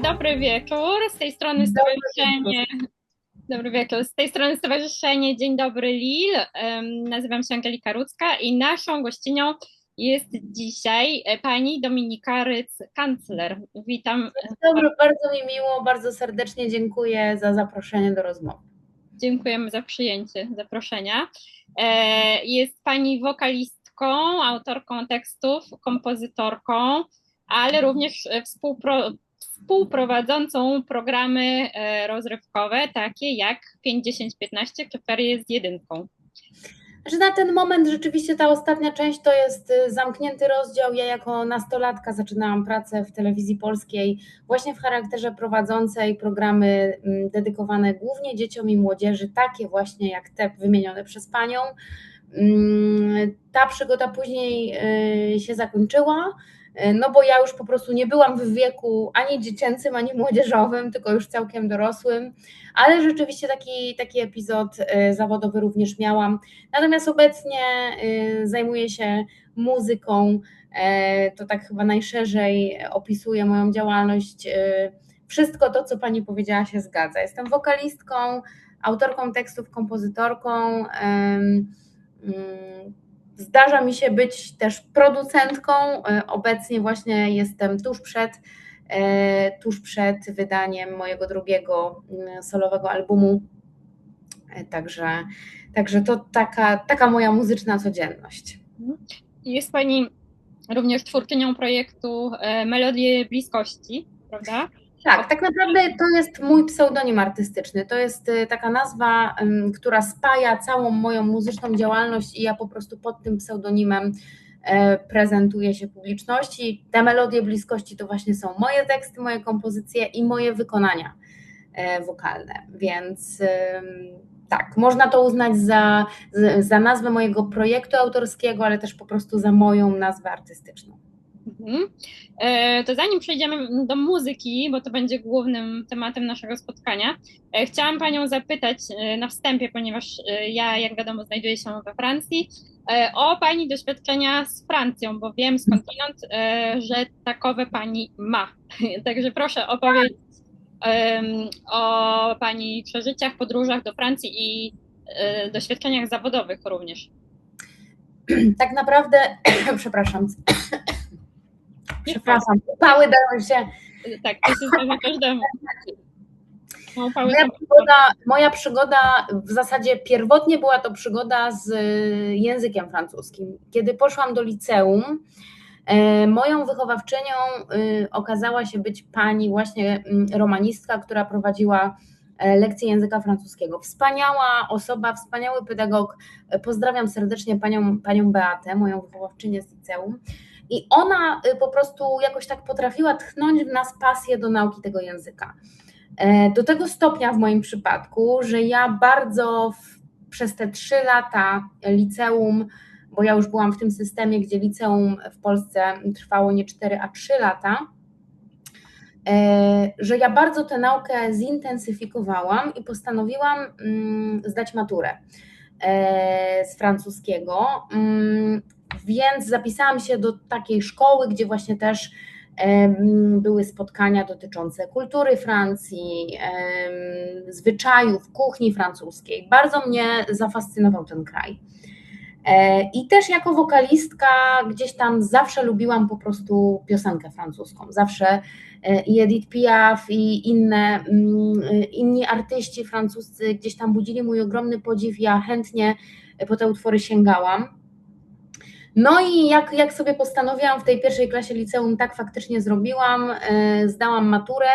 Dobry wieczór, z tej strony stowarzyszenie. Dobry wieczór, z tej strony stowarzyszenie Dzień Dobry Lil. Nazywam się Angelika Rudzka i naszą gościnią jest dzisiaj pani Dominika Ryc-Kancler. Witam. Dzień dobry, bardzo mi miło, bardzo serdecznie dziękuję za zaproszenie do rozmowy. Dziękujemy za przyjęcie zaproszenia. Jest pani wokalistką, autorką tekstów, kompozytorką, ale również współprowadzącą programy rozrywkowe, takie jak 5-10-15 czy Ferie z jedynką. Na ten moment rzeczywiście ta ostatnia część to jest zamknięty rozdział. Ja jako nastolatka zaczynałam pracę w telewizji polskiej właśnie w charakterze prowadzącej programy dedykowane głównie dzieciom i młodzieży, takie właśnie jak te wymienione przez panią. Ta przygoda później się zakończyła, no bo ja już po prostu nie byłam w wieku ani dziecięcym, ani młodzieżowym, tylko już całkiem dorosłym, ale rzeczywiście taki epizod zawodowy również miałam. Natomiast obecnie zajmuję się muzyką, to tak chyba najszerzej opisuje moją działalność. Wszystko to, co pani powiedziała, się zgadza. Jestem wokalistką, autorką tekstów, kompozytorką. Zdarza mi się być też producentką. Obecnie właśnie jestem tuż przed wydaniem mojego drugiego solowego albumu. Także to taka moja muzyczna codzienność. Jest pani również twórczynią projektu Melodie Bliskości, prawda? Tak naprawdę to jest mój pseudonim artystyczny. To jest taka nazwa, która spaja całą moją muzyczną działalność i ja po prostu pod tym pseudonimem prezentuję się publiczności. Te Melodie Bliskości to właśnie są moje teksty, moje kompozycje i moje wykonania wokalne, więc tak, można to uznać za nazwę mojego projektu autorskiego, ale też po prostu za moją nazwę artystyczną. To zanim przejdziemy do muzyki, bo to będzie głównym tematem naszego spotkania, chciałam panią zapytać na wstępie, ponieważ ja, jak wiadomo, znajduję się we Francji, o pani doświadczenia z Francją, bo wiem skądinąd, że takowe pani ma. Także proszę opowiedzieć o pani przeżyciach, podróżach do Francji i doświadczeniach zawodowych również. Tak naprawdę, przepraszam, upały dają się. Tak, to się zdarza każdemu. Moja przygoda w zasadzie pierwotnie była to przygoda z językiem francuskim. Kiedy poszłam do liceum, moją wychowawczynią okazała się być pani właśnie romanistka, która prowadziła lekcje języka francuskiego. Wspaniała osoba, wspaniały pedagog. Pozdrawiam serdecznie panią Beatę, moją wychowawczynię z liceum. I ona po prostu jakoś tak potrafiła tchnąć w nas pasję do nauki tego języka. Do tego stopnia w moim przypadku, że ja bardzo przez te 3 lata liceum, bo ja już byłam w tym systemie, gdzie liceum w Polsce trwało nie 4, a 3 lata, że ja bardzo tę naukę zintensyfikowałam i postanowiłam zdać maturę z francuskiego, więc zapisałam się do takiej szkoły, gdzie właśnie też były spotkania dotyczące kultury Francji, zwyczajów, kuchni francuskiej. Bardzo mnie zafascynował ten kraj. I też jako wokalistka gdzieś tam zawsze lubiłam po prostu piosenkę francuską. Zawsze i Edith Piaf i inni artyści francuscy gdzieś tam budzili mój ogromny podziw. Ja chętnie po te utwory sięgałam. No i jak sobie postanowiłam w tej pierwszej klasie liceum, tak faktycznie zrobiłam, zdałam maturę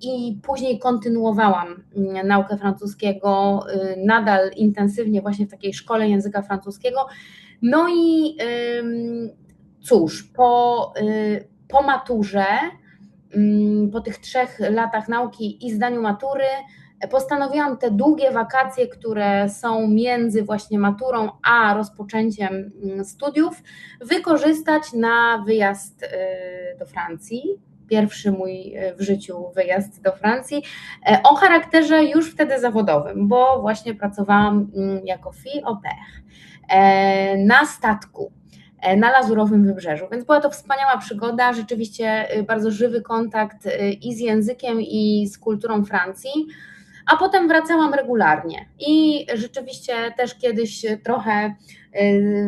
i później kontynuowałam naukę francuskiego, nadal intensywnie właśnie w takiej szkole języka francuskiego. No i cóż, po maturze, po tych 3 latach nauki i zdaniu matury, postanowiłam te długie wakacje, które są między właśnie maturą a rozpoczęciem studiów, wykorzystać na wyjazd do Francji. Pierwszy mój w życiu wyjazd do Francji o charakterze już wtedy zawodowym, bo właśnie pracowałam jako fille au pair na statku. na Lazurowym Wybrzeżu. Więc była to wspaniała przygoda, rzeczywiście bardzo żywy kontakt i z językiem, i z kulturą Francji. A potem wracałam regularnie i rzeczywiście też kiedyś trochę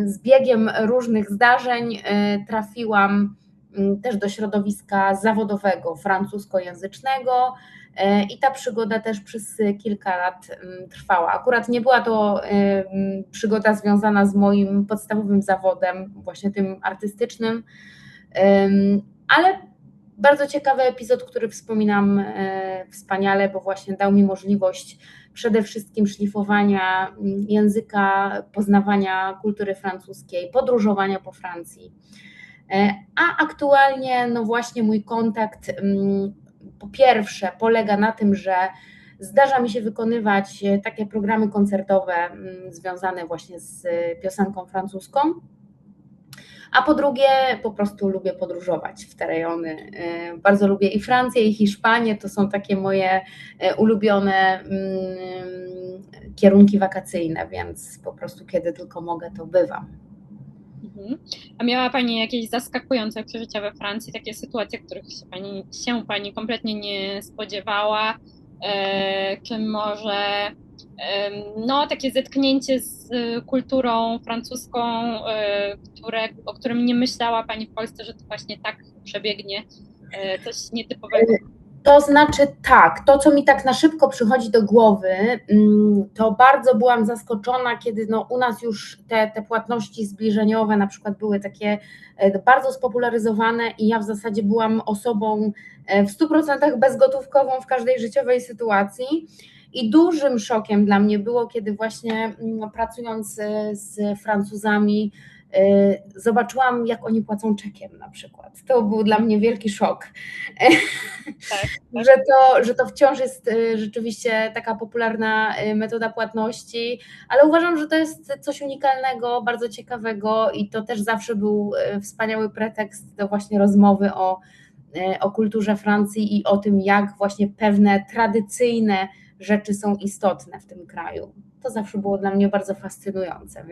z biegiem różnych zdarzeń trafiłam też do środowiska zawodowego, francuskojęzycznego i ta przygoda też przez kilka lat trwała. Akurat nie była to przygoda związana z moim podstawowym zawodem, właśnie tym artystycznym, ale bardzo ciekawy epizod, który wspominam wspaniale, bo właśnie dał mi możliwość przede wszystkim szlifowania języka, poznawania kultury francuskiej, podróżowania po Francji. A aktualnie no właśnie mój kontakt po pierwsze polega na tym, że zdarza mi się wykonywać takie programy koncertowe związane właśnie z piosenką francuską, a po drugie po prostu lubię podróżować w te rejony. Bardzo lubię i Francję, i Hiszpanię, to są takie moje ulubione kierunki wakacyjne, więc po prostu kiedy tylko mogę, to bywam. A miała Pani jakieś zaskakujące przeżycia we Francji, takie sytuacje, których się Pani kompletnie nie spodziewała, czy może no, takie zetknięcie z kulturą francuską, o którym nie myślała Pani w Polsce, że to właśnie tak przebiegnie, coś nietypowego? To znaczy tak, to co mi tak na szybko przychodzi do głowy, to bardzo byłam zaskoczona, kiedy no u nas już te płatności zbliżeniowe na przykład były takie bardzo spopularyzowane i ja w zasadzie byłam osobą w 100% bezgotówkową w każdej życiowej sytuacji. I dużym szokiem dla mnie było, kiedy właśnie pracując z Francuzami, zobaczyłam, jak oni płacą czekiem na przykład. To był dla mnie wielki szok, Tak. że to wciąż jest rzeczywiście taka popularna metoda płatności, ale uważam, że to jest coś unikalnego, bardzo ciekawego i to też zawsze był wspaniały pretekst do właśnie rozmowy o kulturze Francji i o tym, jak właśnie pewne tradycyjne rzeczy są istotne w tym kraju. To zawsze było dla mnie bardzo fascynujące,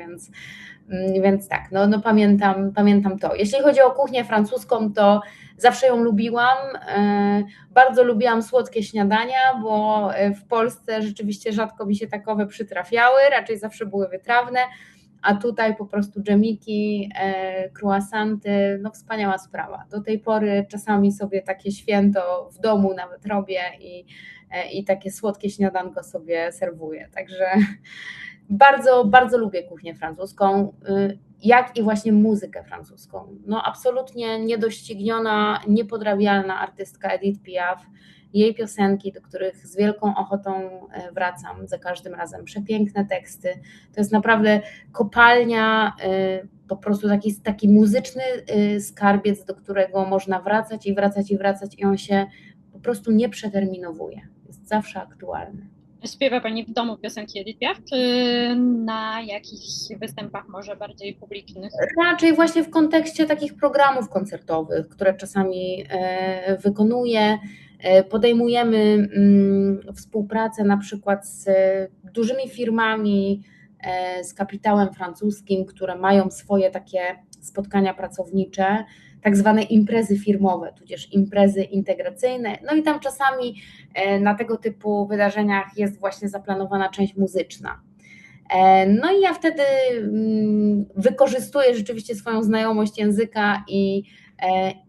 więc tak, no pamiętam to. Jeśli chodzi o kuchnię francuską, to zawsze ją lubiłam, bardzo lubiłam słodkie śniadania, bo w Polsce rzeczywiście rzadko mi się takowe przytrafiały, raczej zawsze były wytrawne, a tutaj po prostu dżemiki, croissanty, no wspaniała sprawa. Do tej pory czasami sobie takie święto w domu nawet robię i takie słodkie śniadanko sobie serwuję, także bardzo, bardzo lubię kuchnię francuską, jak i właśnie muzykę francuską. No absolutnie niedościgniona, niepodrabialna artystka Edith Piaf, jej piosenki, do których z wielką ochotą wracam za każdym razem. Przepiękne teksty, to jest naprawdę kopalnia, po prostu taki muzyczny skarbiec, do którego można wracać i wracać i wracać i on się po prostu nie przeterminowuje, jest zawsze aktualny. Śpiewa Pani w domu piosenki Edith Piaf, czy na jakichś występach może bardziej publicznych? Raczej właśnie w kontekście takich programów koncertowych, które czasami wykonuję. Podejmujemy współpracę na przykład z dużymi firmami, z kapitałem francuskim, które mają swoje takie spotkania pracownicze, tak zwane imprezy firmowe, tudzież imprezy integracyjne. No i tam czasami na tego typu wydarzeniach jest właśnie zaplanowana część muzyczna. No i ja wtedy wykorzystuję rzeczywiście swoją znajomość języka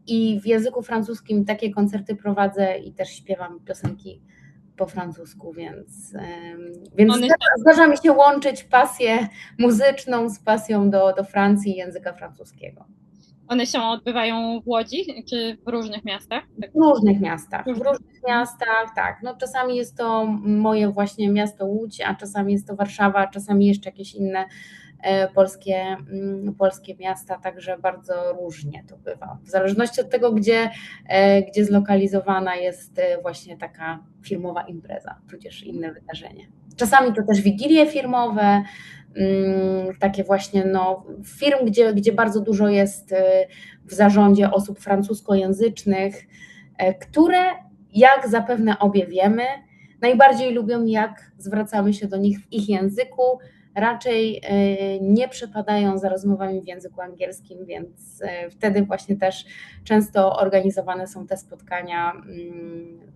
i w języku francuskim takie koncerty prowadzę i też śpiewam piosenki po francusku, więc zdarza mi się łączyć pasję muzyczną z pasją do Francji i języka francuskiego. One się odbywają w Łodzi, czy w różnych miastach? W różnych miastach, tak. No, czasami jest to moje właśnie miasto Łódź, a czasami jest to Warszawa, a czasami jeszcze jakieś inne polskie miasta, także bardzo różnie to bywa. W zależności od tego, gdzie zlokalizowana jest właśnie taka firmowa impreza, tudzież inne wydarzenie. Czasami to też wigilie firmowe, takie właśnie firm, gdzie bardzo dużo jest w zarządzie osób francuskojęzycznych, które, jak zapewne obie wiemy, najbardziej lubią, jak zwracamy się do nich w ich języku, raczej nie przepadają za rozmowami w języku angielskim, więc wtedy właśnie też często organizowane są te spotkania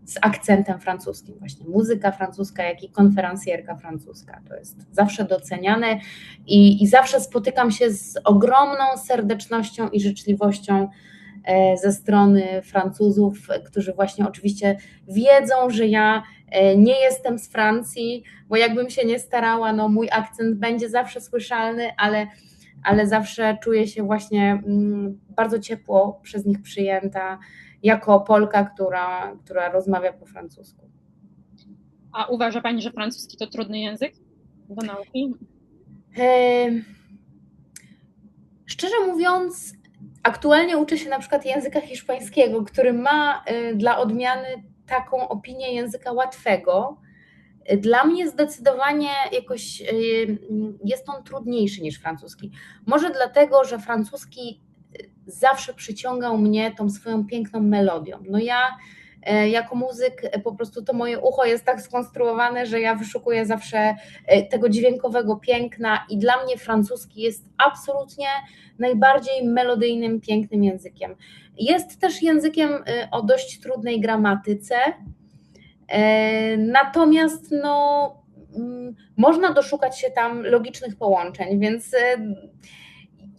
z akcentem francuskim, właśnie muzyka francuska, jak i konferencjerka francuska. To jest zawsze doceniane i zawsze spotykam się z ogromną serdecznością i życzliwością ze strony Francuzów, którzy właśnie oczywiście wiedzą, że ja nie jestem z Francji, bo jakbym się nie starała, no mój akcent będzie zawsze słyszalny, ale zawsze czuję się właśnie bardzo ciepło przez nich przyjęta jako Polka, która rozmawia po francusku. A uważa Pani, że francuski to trudny język do nauki? Szczerze mówiąc, aktualnie uczę się na przykład języka hiszpańskiego, który ma dla odmiany taką opinię języka łatwego. Dla mnie zdecydowanie jakoś jest on trudniejszy niż francuski. Może dlatego, że francuski zawsze przyciągał mnie tą swoją piękną melodią. No ja jako muzyk po prostu to moje ucho jest tak skonstruowane, że ja wyszukuję zawsze tego dźwiękowego piękna i dla mnie francuski jest absolutnie najbardziej melodyjnym, pięknym językiem. Jest też językiem o dość trudnej gramatyce, natomiast no, można doszukać się tam logicznych połączeń, więc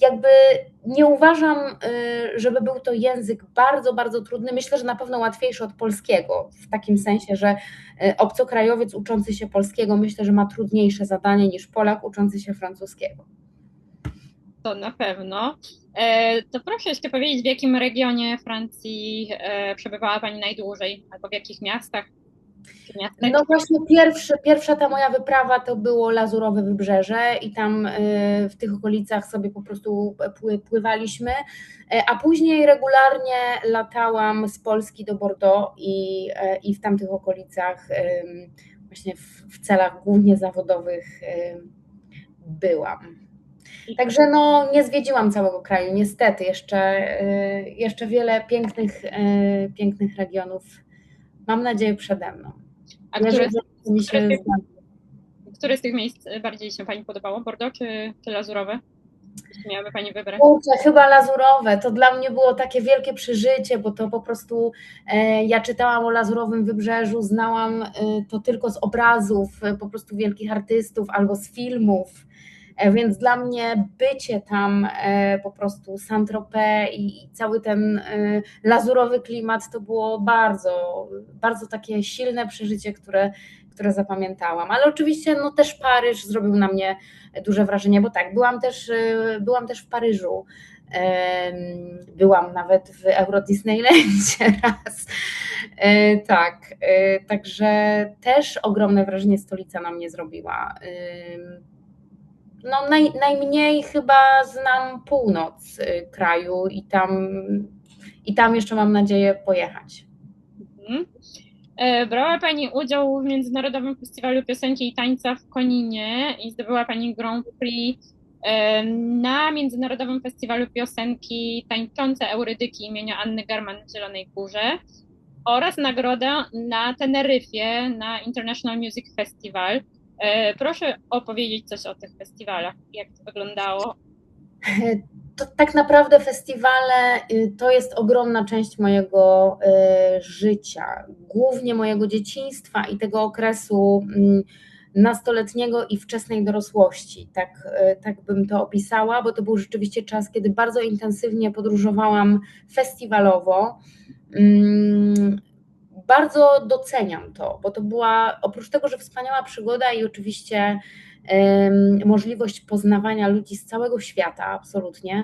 jakby nie uważam, żeby był to język bardzo, bardzo trudny. Myślę, że na pewno łatwiejszy od polskiego, w takim sensie, że obcokrajowiec uczący się polskiego myślę, że ma trudniejsze zadanie niż Polak uczący się francuskiego. To na pewno. To proszę jeszcze powiedzieć, w jakim regionie Francji przebywała Pani najdłużej, albo w jakich miastach? No właśnie pierwsza ta moja wyprawa to było Lazurowe Wybrzeże i tam w tych okolicach sobie po prostu pływaliśmy, a później regularnie latałam z Polski do Bordeaux i w tamtych okolicach właśnie w celach głównie zawodowych byłam. Także no, nie zwiedziłam całego kraju, niestety, jeszcze wiele pięknych regionów, mam nadzieję, przede mną. A które z tych miejsc bardziej się Pani podobało? Bordeaux czy Lazurowe? Jeśli miałaby Pani wybrać? Kurczę, chyba Lazurowe. To dla mnie było takie wielkie przeżycie, bo to po prostu ja czytałam o Lazurowym Wybrzeżu, znałam to tylko z obrazów po prostu wielkich artystów albo z filmów, więc dla mnie bycie tam po prostu Saint-Tropez i cały ten lazurowy klimat to było bardzo, bardzo takie silne przeżycie, które zapamiętałam, ale oczywiście no też Paryż zrobił na mnie duże wrażenie, bo tak, byłam też w Paryżu, byłam nawet w Euro Disneylandzie raz, tak, także też ogromne wrażenie stolica na mnie zrobiła. No najmniej chyba znam północ kraju i tam jeszcze mam nadzieję pojechać. Brała Pani udział w Międzynarodowym Festiwalu Piosenki i Tańca w Koninie i zdobyła Pani Grand Prix na Międzynarodowym Festiwalu Piosenki Tańczące Eurydyki imienia Anny Garman w Zielonej Górze oraz nagrodę na Teneryfie na International Music Festival. Proszę opowiedzieć coś o tych festiwalach, jak to wyglądało. To tak naprawdę festiwale to jest ogromna część mojego życia, głównie mojego dzieciństwa i tego okresu nastoletniego i wczesnej dorosłości, tak bym to opisała, bo to był rzeczywiście czas, kiedy bardzo intensywnie podróżowałam festiwalowo. Bardzo doceniam to, bo to była oprócz tego, że wspaniała przygoda i oczywiście możliwość poznawania ludzi z całego świata, absolutnie,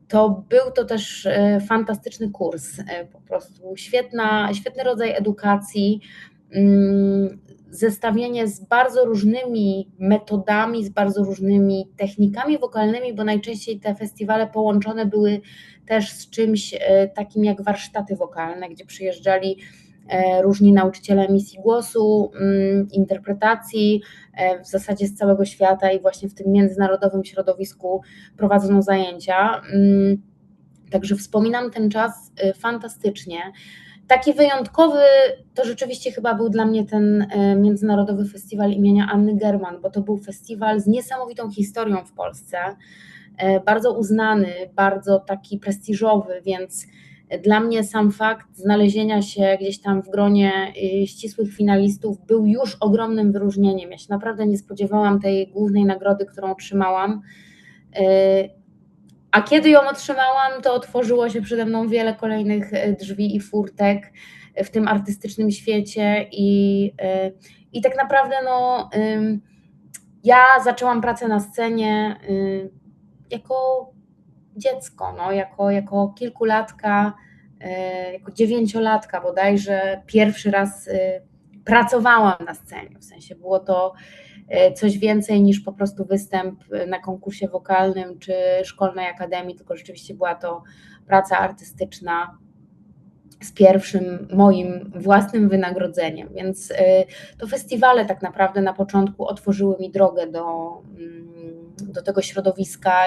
to był to też fantastyczny kurs, po prostu świetny rodzaj edukacji, zestawienie z bardzo różnymi metodami, z bardzo różnymi technikami wokalnymi, bo najczęściej te festiwale połączone były też z czymś takim jak warsztaty wokalne, gdzie przyjeżdżali różni nauczyciele emisji głosu, interpretacji w zasadzie z całego świata i właśnie w tym międzynarodowym środowisku prowadzono zajęcia. Także wspominam ten czas fantastycznie. Taki wyjątkowy to rzeczywiście chyba był dla mnie ten Międzynarodowy Festiwal imienia Anny German, bo to był festiwal z niesamowitą historią w Polsce, bardzo uznany, bardzo taki prestiżowy, więc dla mnie sam fakt znalezienia się gdzieś tam w gronie ścisłych finalistów był już ogromnym wyróżnieniem. Ja się naprawdę nie spodziewałam tej głównej nagrody, którą otrzymałam. A kiedy ją otrzymałam, to otworzyło się przede mną wiele kolejnych drzwi i furtek w tym artystycznym świecie i tak naprawdę no, ja zaczęłam pracę na scenie jako dziecko, no, jako kilkulatka, jako 9-latka bodajże pierwszy raz pracowałam na scenie, w sensie było to coś więcej niż po prostu występ na konkursie wokalnym czy szkolnej akademii, tylko rzeczywiście była to praca artystyczna z pierwszym moim własnym wynagrodzeniem, więc to festiwale tak naprawdę na początku otworzyły mi drogę do tego środowiska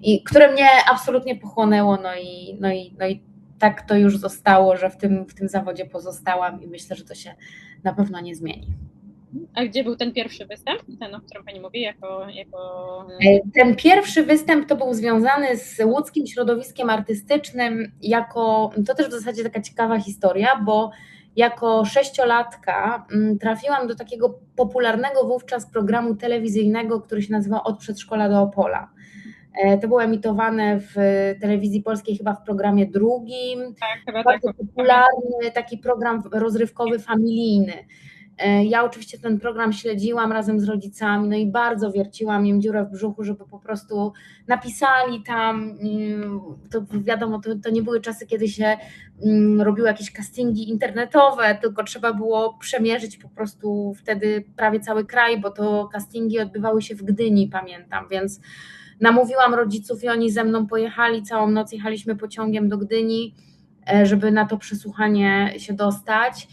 i które mnie absolutnie pochłonęło, no i tak to już zostało, że w tym zawodzie pozostałam i myślę, że to się na pewno nie zmieni. A gdzie był ten pierwszy występ, ten, o którym Pani mówi, Ten pierwszy występ to był związany z łódzkim środowiskiem artystycznym, to też w zasadzie taka ciekawa historia, bo jako 6-latka trafiłam do takiego popularnego wówczas programu telewizyjnego, który się nazywał Od przedszkola do Opola. To było emitowane w telewizji polskiej chyba w programie drugim, chyba bardzo tak. popularny, taki program rozrywkowy, familijny. Ja oczywiście ten program śledziłam razem z rodzicami, no i bardzo wierciłam im dziurę w brzuchu, żeby po prostu napisali tam, to wiadomo, to nie były czasy, kiedy się robiło jakieś castingi internetowe, tylko trzeba było przemierzyć po prostu wtedy prawie cały kraj, bo to castingi odbywały się w Gdyni, pamiętam, więc namówiłam rodziców i oni ze mną pojechali, całą noc jechaliśmy pociągiem do Gdyni, żeby na to przesłuchanie się dostać.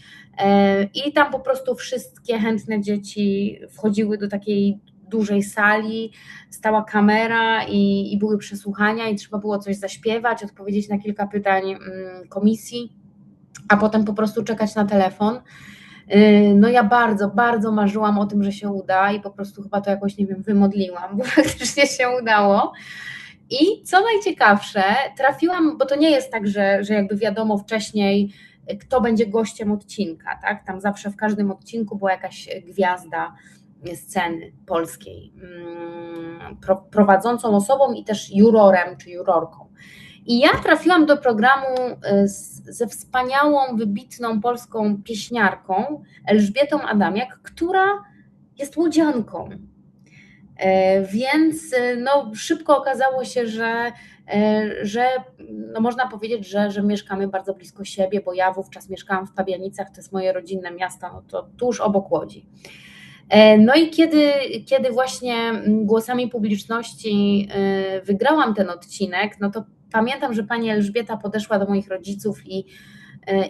I tam po prostu wszystkie chętne dzieci wchodziły do takiej dużej sali, stała kamera i były przesłuchania i trzeba było coś zaśpiewać, odpowiedzieć na kilka pytań komisji, a potem po prostu czekać na telefon. No ja bardzo, bardzo marzyłam o tym, że się uda i po prostu chyba to jakoś, nie wiem, wymodliłam, bo faktycznie się udało. I co najciekawsze, trafiłam, bo to nie jest tak, że jakby wiadomo wcześniej, kto będzie gościem odcinka, tak? Tam zawsze w każdym odcinku była jakaś gwiazda sceny polskiej, prowadzącą osobą i też jurorem czy jurorką. I ja trafiłam do programu ze wspaniałą, wybitną polską pieśniarką Elżbietą Adamiak, która jest łodzianką. Więc no, szybko okazało się, że no, można powiedzieć, że mieszkamy bardzo blisko siebie, bo ja wówczas mieszkałam w Pabianicach, to jest moje rodzinne miasto, no to tuż obok Łodzi. No i kiedy właśnie głosami publiczności wygrałam ten odcinek, no to pamiętam, że pani Elżbieta podeszła do moich rodziców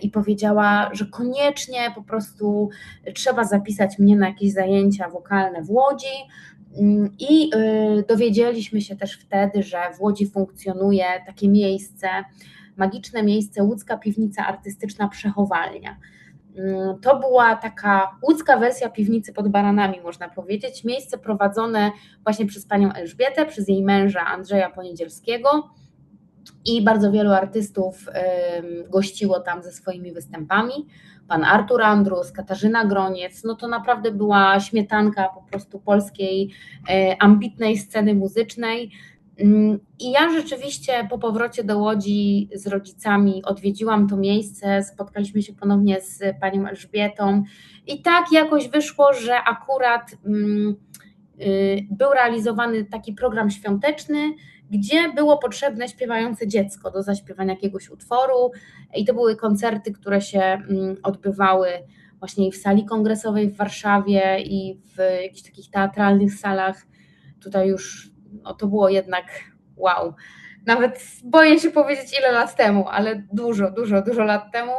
i powiedziała, że koniecznie po prostu trzeba zapisać mnie na jakieś zajęcia wokalne w Łodzi. I dowiedzieliśmy się też wtedy, że w Łodzi funkcjonuje takie miejsce, magiczne miejsce, Łódzka Piwnica Artystyczna Przechowalnia. To była taka łódzka wersja piwnicy pod Baranami, można powiedzieć, miejsce prowadzone właśnie przez panią Elżbietę, przez jej męża Andrzeja Poniedzielskiego i bardzo wielu artystów gościło tam ze swoimi występami. Pan Artur Andrus, Katarzyna Groniec, no to naprawdę była śmietanka po prostu polskiej ambitnej sceny muzycznej. I ja rzeczywiście po powrocie do Łodzi z rodzicami odwiedziłam to miejsce, spotkaliśmy się ponownie z panią Elżbietą i tak jakoś wyszło, że akurat był realizowany taki program świąteczny, gdzie było potrzebne śpiewające dziecko do zaśpiewania jakiegoś utworu i to były koncerty, które się odbywały właśnie w sali kongresowej w Warszawie i w jakichś takich teatralnych salach. Tutaj już no to było jednak wow. Nawet boję się powiedzieć ile lat temu, ale dużo lat temu,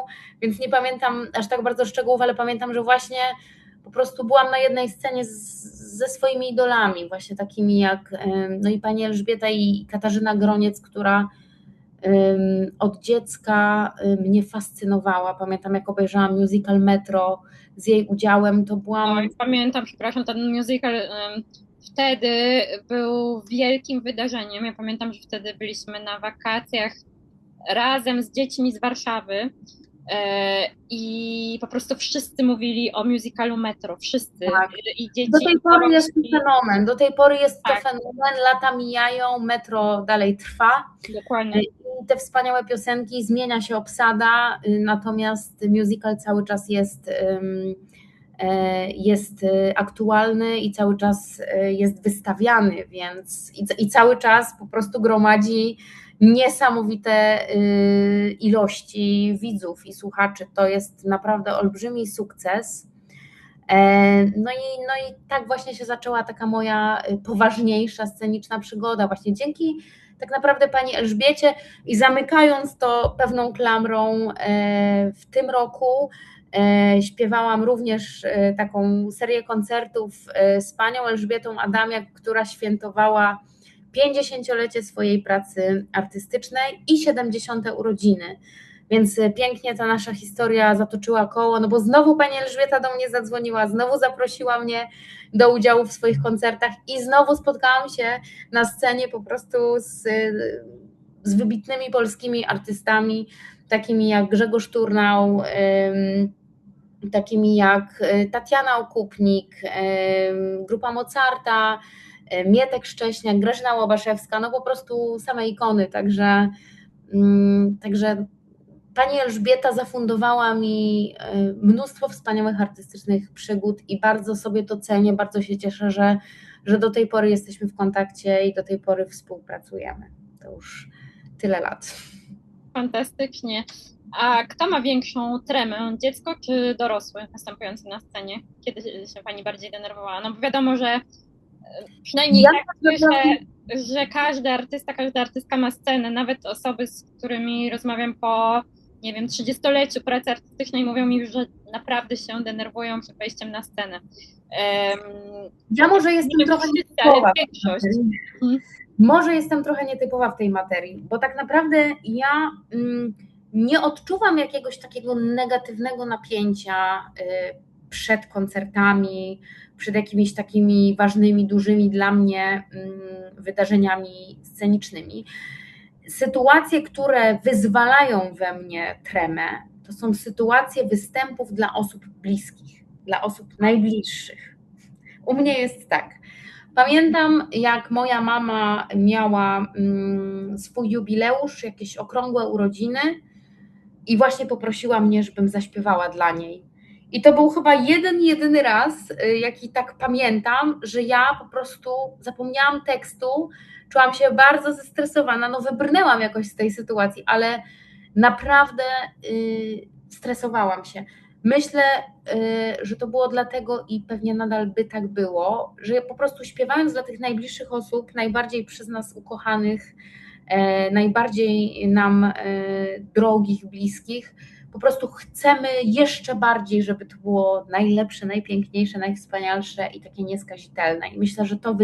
więc nie pamiętam aż tak bardzo szczegółów, ale pamiętam, że właśnie po prostu byłam na jednej scenie ze swoimi idolami, właśnie takimi jak no i pani Elżbieta i Katarzyna Groniec, która Od dziecka mnie fascynowała. Pamiętam, jak obejrzałam musical Metro z jej udziałem, to byłam... Oj, pamiętam, przepraszam, ten musical wtedy był wielkim wydarzeniem. Ja pamiętam, że wtedy byliśmy na wakacjach razem z dziećmi z Warszawy i po prostu wszyscy mówili o musicalu Metro, wszyscy. Tak. I dzieci, do tej pory dorośli. jest to fenomen, do tej pory jest Tak. to fenomen, lata mijają, Metro dalej trwa. Dokładnie. I te wspaniałe piosenki, zmienia się obsada, natomiast musical cały czas jest aktualny i cały czas jest wystawiany, więc i cały czas po prostu gromadzi niesamowite ilości widzów i słuchaczy. To jest naprawdę olbrzymi sukces. No i tak właśnie się zaczęła taka moja poważniejsza sceniczna przygoda, właśnie dzięki tak naprawdę pani Elżbiecie. I zamykając to pewną klamrą, w tym roku śpiewałam również taką serię koncertów z panią Elżbietą Adamiak, która świętowała 50-lecie swojej pracy artystycznej i 70. urodziny. Więc pięknie ta nasza historia zatoczyła koło, no bo znowu pani Elżbieta do mnie zadzwoniła, znowu zaprosiła mnie do udziału w swoich koncertach i znowu spotkałam się na scenie po prostu z wybitnymi polskimi artystami, takimi jak Grzegorz Turnał, takimi jak Tatiana Okupnik, grupa Mozarta, Mietek Szcześniak, Grażyna Łabaszewska, no po prostu same ikony, także pani Elżbieta zafundowała mi mnóstwo wspaniałych artystycznych przygód i bardzo sobie to cenię, bardzo się cieszę, że do tej pory jesteśmy w kontakcie i do tej pory współpracujemy. To już tyle lat. Fantastycznie. A kto ma większą tremę, dziecko czy dorosły występujący na scenie? Kiedy się pani bardziej denerwowała? No bo wiadomo, że przynajmniej tak słyszę, że każdy artystka ma scenę, nawet osoby, z którymi rozmawiam po, nie wiem, 30-leciu pracy artystycznej, mówią mi, że naprawdę się denerwują przed wejściem na scenę. Ja może jestem trochę nietypowa. Może jestem trochę nietypowa w tej materii, bo tak naprawdę ja nie odczuwam jakiegoś takiego negatywnego napięcia przed koncertami, przed jakimiś takimi ważnymi, dużymi dla mnie wydarzeniami scenicznymi. Sytuacje, które wyzwalają we mnie tremę, to są sytuacje występów dla osób bliskich, dla osób najbliższych. U mnie jest tak. Pamiętam, jak moja mama miała swój jubileusz, jakieś okrągłe urodziny i właśnie poprosiła mnie, żebym zaśpiewała dla niej. I to był chyba jedyny raz, jaki tak pamiętam, że ja po prostu zapomniałam tekstu, czułam się bardzo zestresowana, no wybrnęłam jakoś z tej sytuacji, ale naprawdę stresowałam się. Myślę, że to było dlatego i pewnie nadal by tak było, że po prostu śpiewając dla tych najbliższych osób, najbardziej przez nas ukochanych, najbardziej nam drogich, bliskich, po prostu chcemy jeszcze bardziej, żeby to było najlepsze, najpiękniejsze, najwspanialsze i takie nieskazitelne. I myślę, że to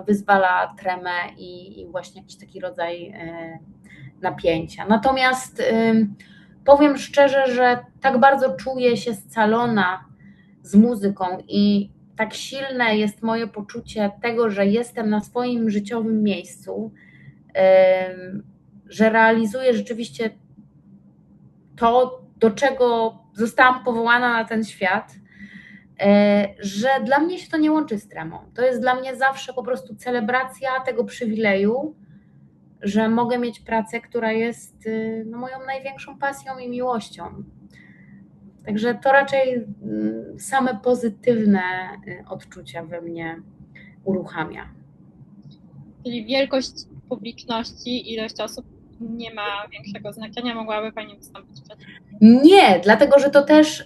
wyzwala tremę i właśnie jakiś taki rodzaj napięcia. Natomiast powiem szczerze, że tak bardzo czuję się scalona z muzyką i tak silne jest moje poczucie tego, że jestem na swoim życiowym miejscu, że realizuję rzeczywiście to, do czego zostałam powołana na ten świat, że dla mnie się to nie łączy z tremą. To jest dla mnie zawsze po prostu celebracja tego przywileju, że mogę mieć pracę, która jest moją największą pasją i miłością. Także to raczej same pozytywne odczucia we mnie uruchamia. Czyli wielkość publiczności, ilość osób nie ma większego znaczenia, mogłaby pani wystąpić przed? Nie, dlatego że to też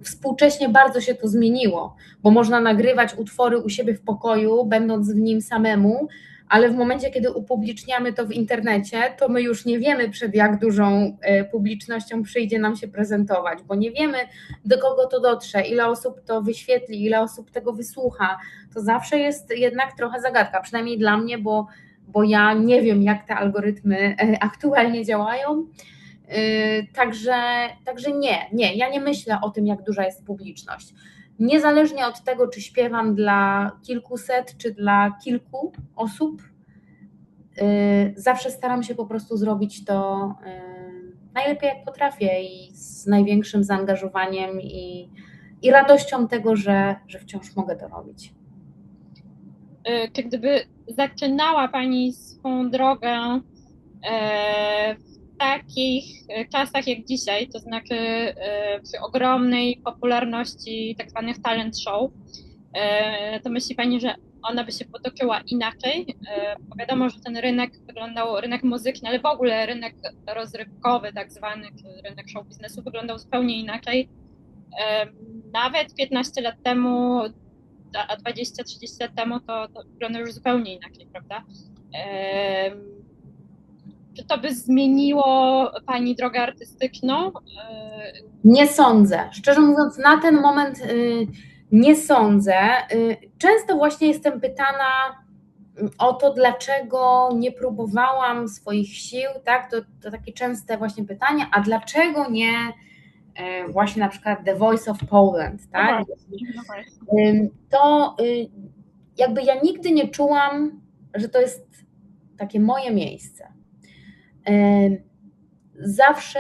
współcześnie bardzo się to zmieniło, bo można nagrywać utwory u siebie w pokoju, będąc w nim samemu, ale w momencie, kiedy upubliczniamy to w internecie, to my już nie wiemy, przed jak dużą publicznością przyjdzie nam się prezentować, bo nie wiemy, do kogo to dotrze, ile osób to wyświetli, ile osób tego wysłucha. To zawsze jest jednak trochę zagadka, przynajmniej dla mnie, bo bo ja nie wiem, jak te algorytmy aktualnie działają. Także nie, ja nie myślę o tym, jak duża jest publiczność. Niezależnie od tego, czy śpiewam dla kilkuset, czy dla kilku osób, zawsze staram się po prostu zrobić to najlepiej jak potrafię i z największym zaangażowaniem i radością tego, że wciąż mogę to robić. Czy gdyby zaczynała Pani swą drogę w takich czasach jak dzisiaj, to znaczy przy ogromnej popularności tak zwanych talent show, to myśli Pani, że ona by się potoczyła inaczej? Bo wiadomo, że ten rynek wyglądał, rynek muzyczny, ale w ogóle rynek rozrywkowy tak zwany, czy rynek show biznesu wyglądał zupełnie inaczej. Nawet 15 lat temu, a 20-30 lat temu to wygląda już zupełnie inaczej, prawda? Czy to by zmieniło Pani drogę artystyczną? Nie sądzę. Szczerze mówiąc, na ten moment nie sądzę. Często właśnie jestem pytana o to, dlaczego nie próbowałam swoich sił, tak? To takie częste właśnie pytanie, a dlaczego nie właśnie na przykład The Voice of Poland, tak? To jakby ja nigdy nie czułam, że to jest takie moje miejsce. Zawsze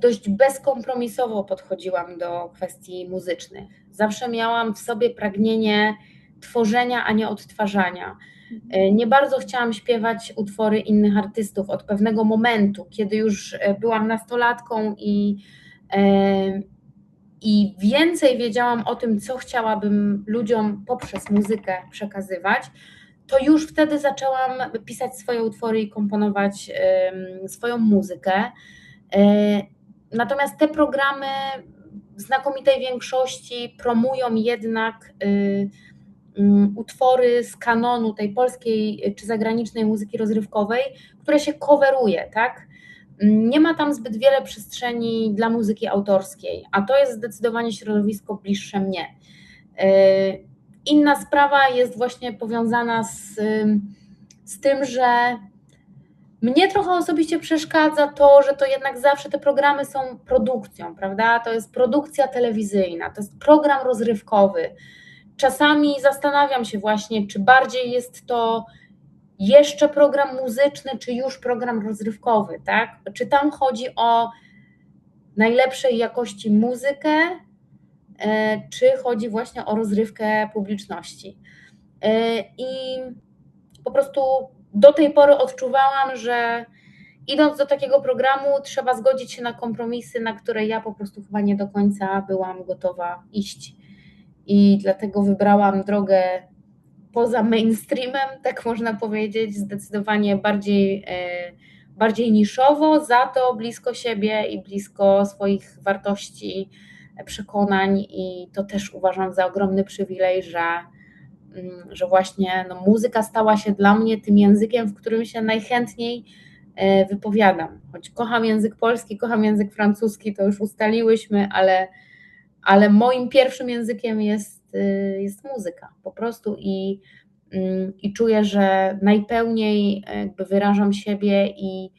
dość bezkompromisowo podchodziłam do kwestii muzycznych. Zawsze miałam w sobie pragnienie tworzenia, a nie odtwarzania. Nie bardzo chciałam śpiewać utwory innych artystów od pewnego momentu, kiedy już byłam nastolatką i więcej wiedziałam o tym, co chciałabym ludziom poprzez muzykę przekazywać, to już wtedy zaczęłam pisać swoje utwory i komponować swoją muzykę. Natomiast te programy w znakomitej większości promują jednak utwory z kanonu tej polskiej czy zagranicznej muzyki rozrywkowej, które się coveruje, tak? Nie ma tam zbyt wiele przestrzeni dla muzyki autorskiej, a to jest zdecydowanie środowisko bliższe mnie. Inna sprawa jest właśnie powiązana z tym, że mnie trochę osobiście przeszkadza to, że to jednak zawsze te programy są produkcją, prawda? To jest produkcja telewizyjna, to jest program rozrywkowy. Czasami zastanawiam się właśnie, czy bardziej jest to jeszcze program muzyczny, czy już program rozrywkowy, tak? Czy tam chodzi o najlepszej jakości muzykę, czy chodzi właśnie o rozrywkę publiczności. I po prostu do tej pory odczuwałam, że idąc do takiego programu trzeba zgodzić się na kompromisy, na które ja po prostu chyba nie do końca byłam gotowa iść. I dlatego wybrałam drogę poza mainstreamem, tak można powiedzieć, zdecydowanie bardziej niszowo, za to blisko siebie i blisko swoich wartości, przekonań, i to też uważam za ogromny przywilej, że właśnie muzyka stała się dla mnie tym językiem, w którym się najchętniej wypowiadam. Choć kocham język polski, kocham język francuski, to już ustaliłyśmy, ale moim pierwszym językiem jest muzyka po prostu i czuję, że najpełniej jakby wyrażam siebie i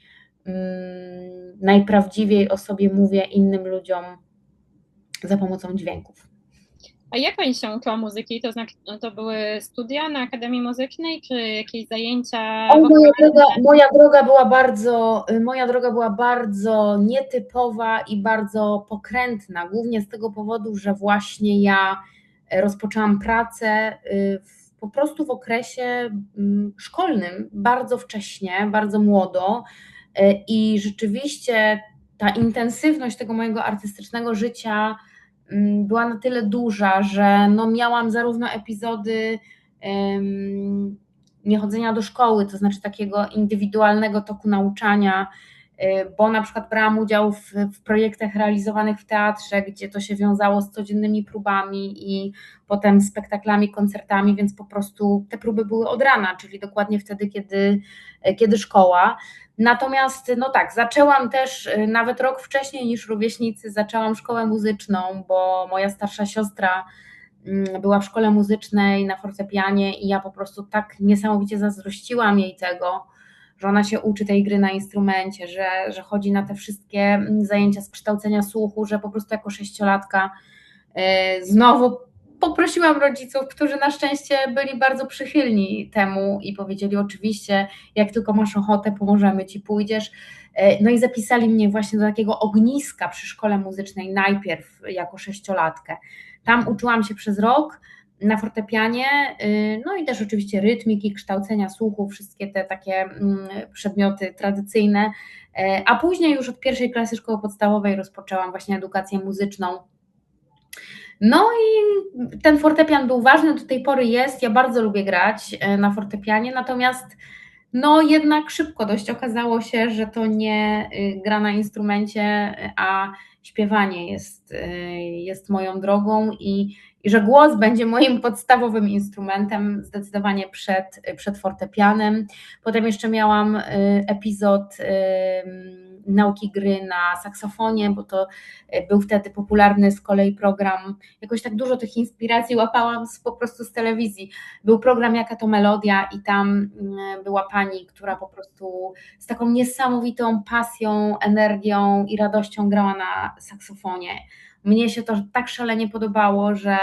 najprawdziwiej o sobie mówię innym ludziom za pomocą dźwięków. A jak Pani się uczyła muzyki? To znaczy, to były studia na Akademii Muzycznej, czy jakieś zajęcia? Moja droga była bardzo nietypowa i bardzo pokrętna, głównie z tego powodu, że właśnie ja rozpoczęłam pracę po prostu w okresie szkolnym, bardzo wcześnie, bardzo młodo, i rzeczywiście ta intensywność tego mojego artystycznego życia była na tyle duża, że miałam zarówno epizody niechodzenia do szkoły, to znaczy takiego indywidualnego toku nauczania, bo na przykład brałam udział w projektach realizowanych w teatrze, gdzie to się wiązało z codziennymi próbami i potem spektaklami, koncertami, więc po prostu te próby były od rana, czyli dokładnie wtedy, kiedy szkoła. Natomiast zaczęłam też nawet rok wcześniej niż rówieśnicy, zaczęłam szkołę muzyczną, bo moja starsza siostra była w szkole muzycznej na fortepianie i ja po prostu tak niesamowicie zazdrościłam jej tego, że ona się uczy tej gry na instrumencie, że chodzi na te wszystkie zajęcia z kształcenia słuchu, że po prostu jako 6-latka znowu poprosiłam rodziców, którzy na szczęście byli bardzo przychylni temu i powiedzieli oczywiście, jak tylko masz ochotę, pomożemy ci, pójdziesz. No i zapisali mnie właśnie do takiego ogniska przy szkole muzycznej najpierw jako 6-latkę. Tam uczyłam się przez rok na fortepianie, no i też oczywiście rytmiki, kształcenia słuchu, wszystkie te takie przedmioty tradycyjne, a później już od pierwszej klasy szkoły podstawowej rozpoczęłam właśnie edukację muzyczną. No i ten fortepian był ważny, do tej pory jest, ja bardzo lubię grać na fortepianie, natomiast no jednak szybko dość okazało się, że to nie gra na instrumencie, a śpiewanie jest moją drogą i że głos będzie moim podstawowym instrumentem zdecydowanie przed fortepianem. Potem jeszcze miałam epizod nauki gry na saksofonie, bo to był wtedy popularny z kolei program, jakoś tak dużo tych inspiracji łapałam po prostu z telewizji. Był program Jaka to Melodia i tam była pani, która po prostu z taką niesamowitą pasją, energią i radością grała na saksofonie. Mnie się to tak szalenie podobało, że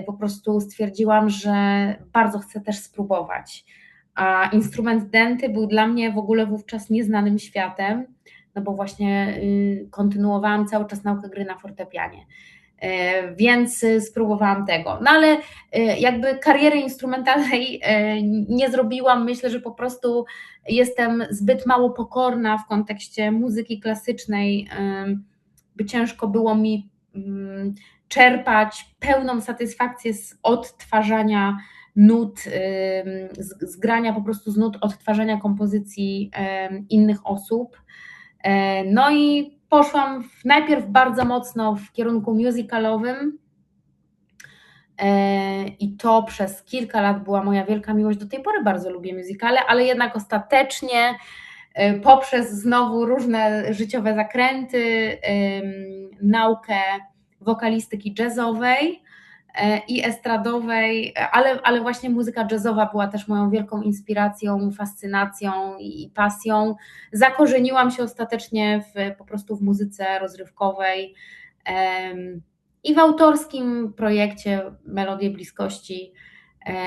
po prostu stwierdziłam, że bardzo chcę też spróbować. A instrument dęty był dla mnie w ogóle wówczas nieznanym światem, no bo właśnie kontynuowałam cały czas naukę gry na fortepianie. Więc spróbowałam tego. No ale jakby kariery instrumentalnej nie zrobiłam. Myślę, że po prostu jestem zbyt mało pokorna w kontekście muzyki klasycznej, by ciężko było mi czerpać pełną satysfakcję z odtwarzania nut, z grania po prostu z nut, odtwarzania kompozycji innych osób. No i poszłam najpierw bardzo mocno w kierunku musicalowym i to przez kilka lat była moja wielka miłość. Do tej pory bardzo lubię musicale, ale jednak ostatecznie poprzez znowu różne życiowe zakręty, naukę wokalistyki jazzowej i estradowej, ale właśnie muzyka jazzowa była też moją wielką inspiracją, fascynacją i pasją. Zakorzeniłam się ostatecznie po prostu w muzyce rozrywkowej i w autorskim projekcie Melodie Bliskości.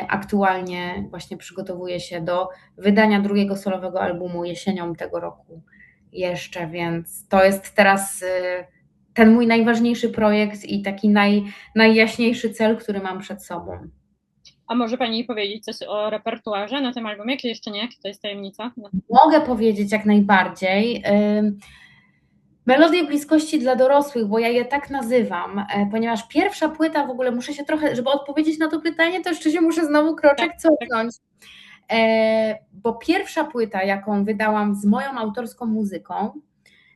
Aktualnie właśnie przygotowuję się do wydania drugiego solowego albumu jesienią tego roku jeszcze, więc to jest teraz ten mój najważniejszy projekt i taki najjaśniejszy cel, który mam przed sobą. A może Pani powiedzieć coś o repertuarze na tym albumie, czy jeszcze nie? Czy to jest tajemnica? No. Mogę powiedzieć jak najbardziej. Melodie Bliskości dla dorosłych, bo ja je tak nazywam, ponieważ pierwsza płyta w ogóle muszę się trochę, żeby odpowiedzieć na to pytanie, to jeszcze się muszę znowu kroczek cofnąć. Bo pierwsza płyta, jaką wydałam z moją autorską muzyką,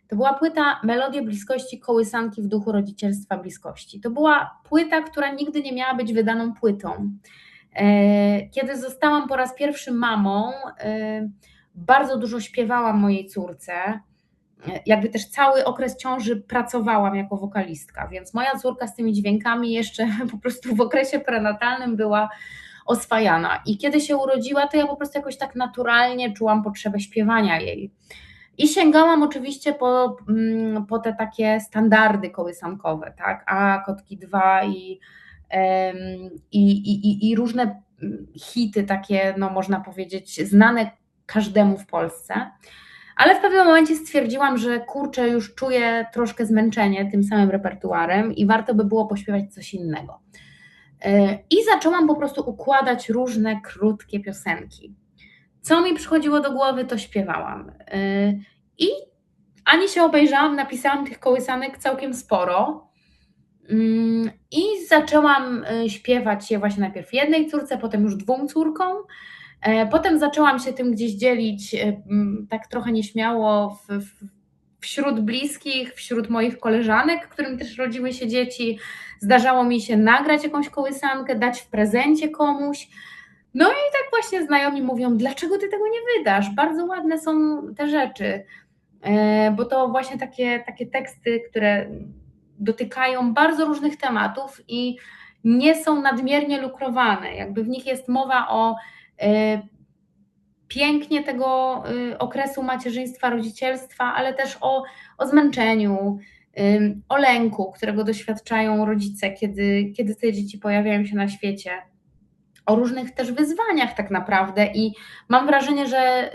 to była płyta Melodie Bliskości, kołysanki w duchu rodzicielstwa bliskości. To była płyta, która nigdy nie miała być wydaną płytą. Kiedy zostałam po raz pierwszy mamą, bardzo dużo śpiewałam mojej córce, jakby też cały okres ciąży pracowałam jako wokalistka, więc moja córka z tymi dźwiękami jeszcze po prostu w okresie prenatalnym była oswajana i kiedy się urodziła, to ja po prostu jakoś tak naturalnie czułam potrzebę śpiewania jej. I sięgałam oczywiście po te takie standardy kołysankowe, tak? A Kotki 2 i różne hity takie, no można powiedzieć, znane każdemu w Polsce. Ale w pewnym momencie stwierdziłam, że kurczę, już czuję troszkę zmęczenie tym samym repertuarem i warto by było pośpiewać coś innego. I zaczęłam po prostu układać różne krótkie piosenki. Co mi przychodziło do głowy, to śpiewałam. I ani się obejrzałam, napisałam tych kołysanek całkiem sporo. I zaczęłam śpiewać je właśnie najpierw jednej córce, potem już 2 córkom. Potem zaczęłam się tym gdzieś dzielić tak trochę nieśmiało wśród bliskich, wśród moich koleżanek, którym też rodziły się dzieci. Zdarzało mi się nagrać jakąś kołysankę, dać w prezencie komuś. No i tak właśnie znajomi mówią, dlaczego ty tego nie wydasz? Bardzo ładne są te rzeczy, bo to właśnie takie teksty, które dotykają bardzo różnych tematów i nie są nadmiernie lukrowane, jakby w nich jest mowa o pięknie tego okresu macierzyństwa, rodzicielstwa, ale też o zmęczeniu, o lęku, którego doświadczają rodzice, kiedy te dzieci pojawiają się na świecie, o różnych też wyzwaniach tak naprawdę i mam wrażenie, że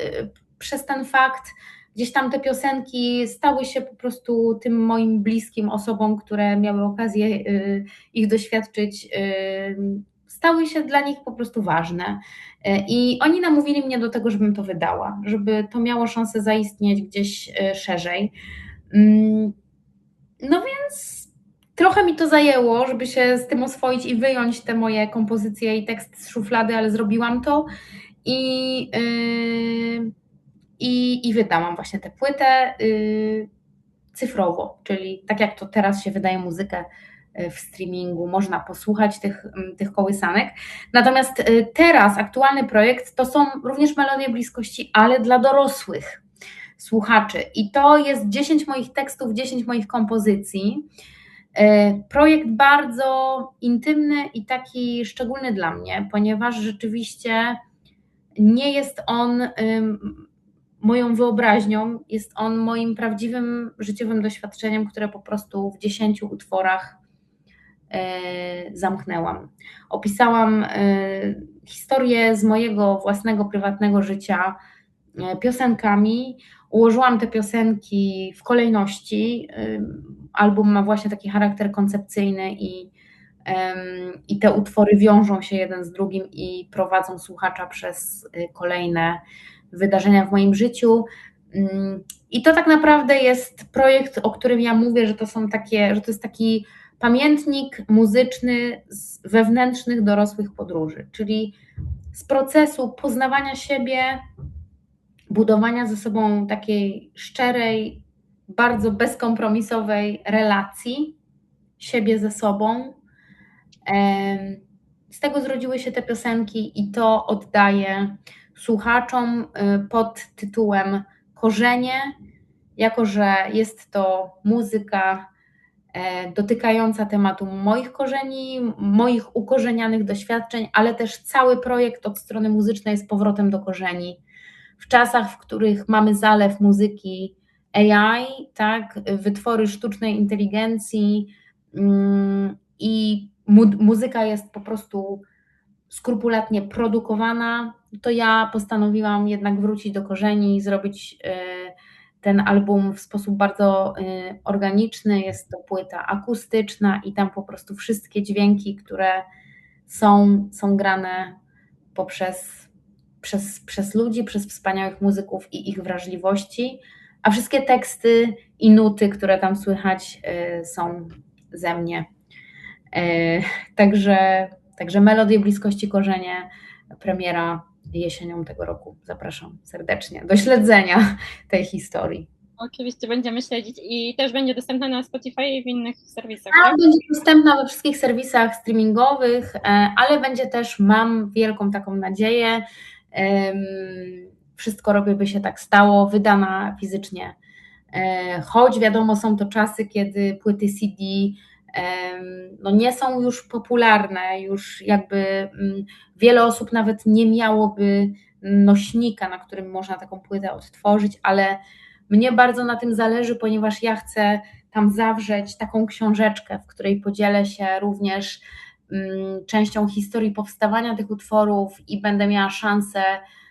przez ten fakt gdzieś tam te piosenki stały się po prostu tym moim bliskim osobom, które miały okazję ich doświadczyć, stały się dla nich po prostu ważne. I oni namówili mnie do tego, żebym to wydała, żeby to miało szansę zaistnieć gdzieś szerzej. No więc trochę mi to zajęło, żeby się z tym oswoić i wyjąć te moje kompozycje i tekst z szuflady, ale zrobiłam to i, i wydałam właśnie tę płytę cyfrowo, czyli tak jak to teraz się wydaje muzykę w streamingu, można posłuchać tych kołysanek. Natomiast teraz aktualny projekt to są również melodie bliskości, ale dla dorosłych słuchaczy. I to jest 10 moich tekstów, 10 moich kompozycji. Projekt bardzo intymny i taki szczególny dla mnie, ponieważ rzeczywiście nie jest on moją wyobraźnią, jest on moim prawdziwym życiowym doświadczeniem, które po prostu w 10 utworach zamknęłam. Opisałam historię z mojego własnego, prywatnego życia piosenkami. Ułożyłam te piosenki w kolejności. Album ma właśnie taki charakter koncepcyjny i te utwory wiążą się jeden z drugim i prowadzą słuchacza przez kolejne wydarzenia w moim życiu. I to tak naprawdę jest projekt, o którym ja mówię, że że to jest taki pamiętnik muzyczny z wewnętrznych dorosłych podróży, czyli z procesu poznawania siebie, budowania ze sobą takiej szczerej, bardzo bezkompromisowej relacji siebie ze sobą. Z tego zrodziły się te piosenki i to oddaję słuchaczom pod tytułem Korzenie, jako że jest to muzyka dotykająca tematu moich korzeni, moich ukorzenianych doświadczeń, ale też cały projekt od strony muzycznej jest powrotem do korzeni. W czasach, w których mamy zalew muzyki AI, tak, wytwory sztucznej inteligencji i muzyka jest po prostu skrupulatnie produkowana, to ja postanowiłam jednak wrócić do korzeni i zrobić ten album w sposób bardzo organiczny. Jest to płyta akustyczna i tam po prostu wszystkie dźwięki, które są grane przez ludzi, przez wspaniałych muzyków i ich wrażliwości, a wszystkie teksty i nuty, które tam słychać, są ze mnie. Także Melodie bliskości korzenie, premiera jesienią tego roku. Zapraszam serdecznie do śledzenia tej historii. Oczywiście będziemy śledzić i też będzie dostępna na Spotify i w innych serwisach, tak? tak? Będzie dostępna we wszystkich serwisach streamingowych, ale będzie też, mam wielką taką nadzieję, wszystko robię, by się tak stało, wydana fizycznie. Choć wiadomo, są to czasy, kiedy płyty CD no nie są już popularne, już jakby wiele osób nawet nie miałoby nośnika, na którym można taką płytę odtworzyć, ale mnie bardzo na tym zależy, ponieważ ja chcę tam zawrzeć taką książeczkę, w której podzielę się również częścią historii powstawania tych utworów i będę miała szansę